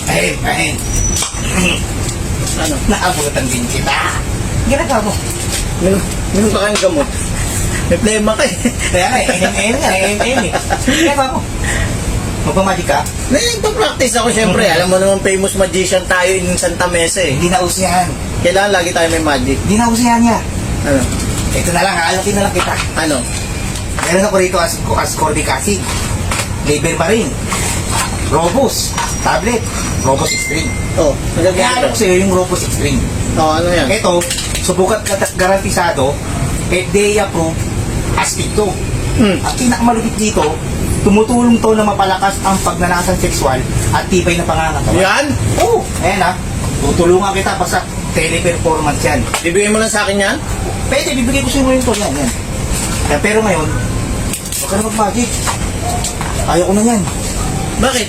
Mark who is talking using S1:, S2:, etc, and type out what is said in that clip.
S1: Ay. Ano? Naabutan din kita. Ginagawa mo.
S2: Meron pa kayong gamot. May plema ka eh.
S1: Kaya nga, MM. Ginagawa mo. Magpamagic ka?
S2: Nagpa-practice ako syempre. Alam mo naman famous magician tayo in Santa Mesa eh.
S1: Hindi na uso yan.
S2: Kailangan lagi tayo may magic.
S1: Hindi na uso yan niya.
S2: Ano?
S1: Ito na lang, aalakin na lang kita.
S2: Ano?
S1: Meron ako rito as cordic acid, liver marine, Robus, tablet, Robus Extreme.
S2: Oh,
S1: Kaya
S2: nagagano
S1: alam ko sa'yo yung Robus Extreme.
S2: Oh, ano yan?
S1: Ito, subukat garantisado, FDA approved, astig to. Ang pinakamalupit dito, tumutulong to na mapalakas ang pagnanasang sexual at tibay na pangangatawan.
S2: Yan?
S1: Oo, ayan ha. Tutulungan kita basta teleperformance yan.
S2: Bibigay mo lang sa akin yan?
S1: Pwede, bibigay ko sa'yo ngayon to. Yan. Pero ngayon, huwag ka na mag-magic. Ayaw ko na yan.
S2: Bakit?